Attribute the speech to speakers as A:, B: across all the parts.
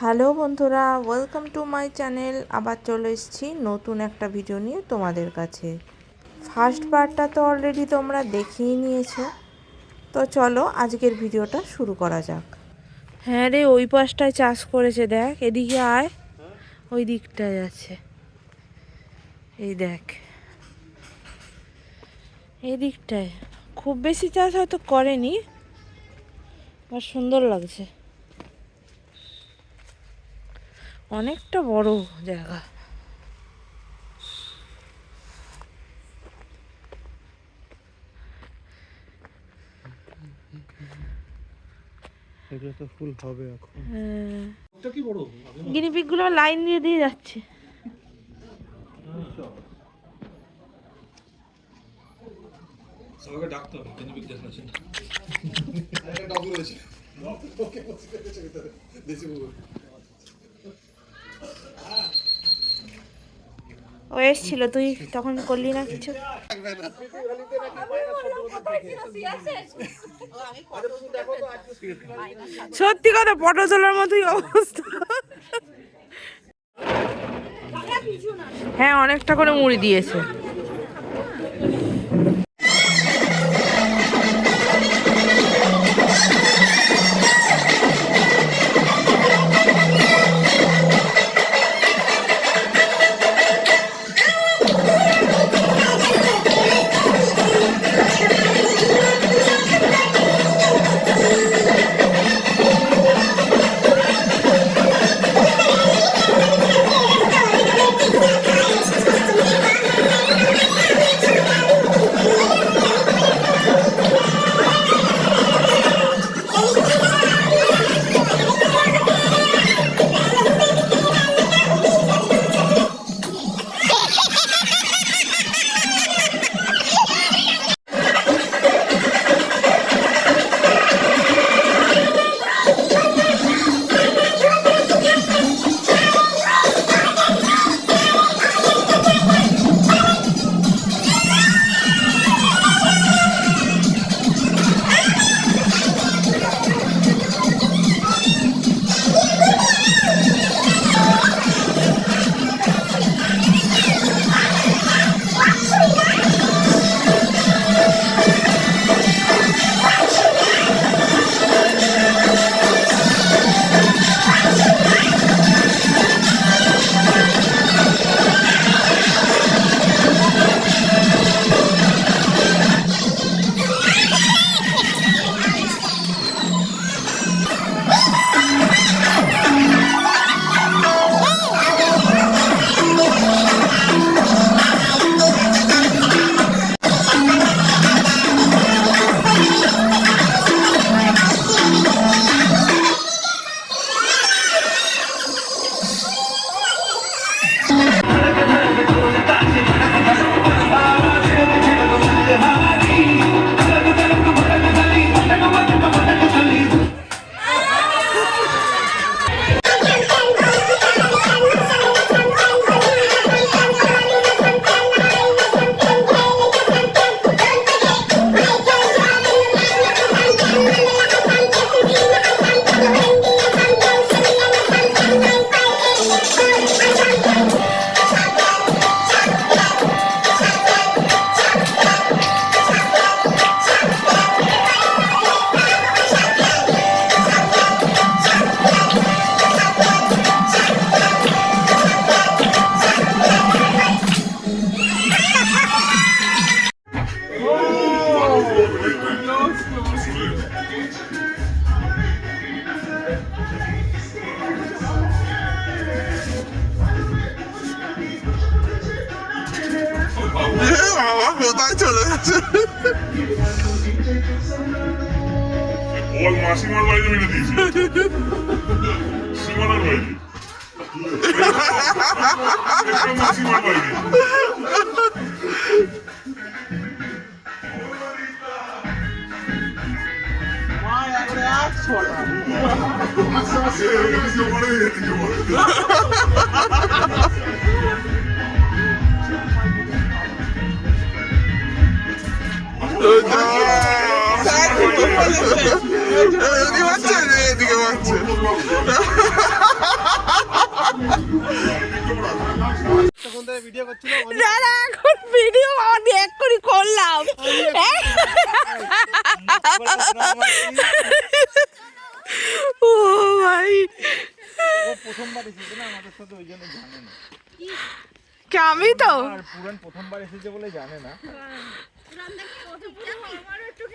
A: Hello বন্ধুরা, welcome to my channel. আবার চলে এসেছি নতুন একটা ভিডিও নিয়ে তোমাদের কাছে। ফার্স্ট পার্টটা তো অলরেডি তোমরা দেখেই নিয়েছো, তো চলো আজকের ভিডিওটা শুরু করা যাক। হ্যাঁ রে, ওই পাশটায় চাষ করেছে, দেখ এদিকে আয়, ওই দিকটায় আছে, এই দেখ এই দিকটায়। খুব বেশি চাষ হয়তো করেনি, আর সুন্দর লাগছে, অনেকটা বড় জায়গা।
B: এগুলো তো ফুল হবে এখন।
A: ওটা কি বড় গিনিপিগ গুলো লাইন দিয়ে দিয়ে যাচ্ছে।
C: সবাইকে ডাকতে হবে গিনিপিগ দেখাচ্ছেন।
B: একটা ডগ রয়েছে, ওকে বসে রেখেছে ভিতরে দেশি কুকুর।
A: ও এসেছিল, তুই তখন করলি না কিছু। সত্যি কথা, ফটো তোলার মতোই অবস্থা। হ্যাঁ, অনেকটা করে মুড়ি দিয়েছে।
D: কোথায় চলে যাচ্ছে? ওর মাসিমার বাড়িতে মেরে দিয়েছে, সীমানার বাইরে, মাসিমার বাইরে। এদিকে বাচ্চা, এদিকে বাচ্চা।
C: ও প্রথমবার এসেছে না আমাদের সাথে, ওই জন্য জানে না।
A: কে আমি তো
C: আর পুরান প্রথমবার এসেছে বলে জানে না।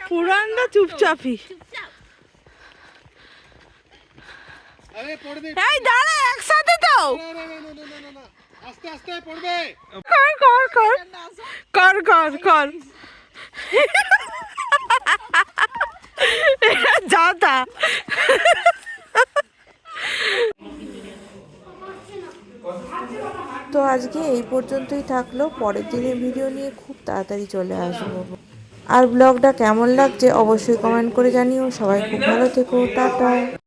A: পুরানটা চুপচাপই।
B: আরে পড়বে,
A: এই দাঁড়া একসাথে তো
B: না না না না না না না, আস্তে আস্তে পড়বে।
A: কর কর কর কর কর কর যা তা। তো আজকে এই পর্যন্তই থাকলো, পরের দিনের ভিডিও নিয়ে খুব তাড়াতাড়ি চলে আসবো। আর ব্লগটা কেমন লাগছে অবশ্যই কমেন্ট করে জানিও। সবাই খুব ভালো থেকো, টাটা।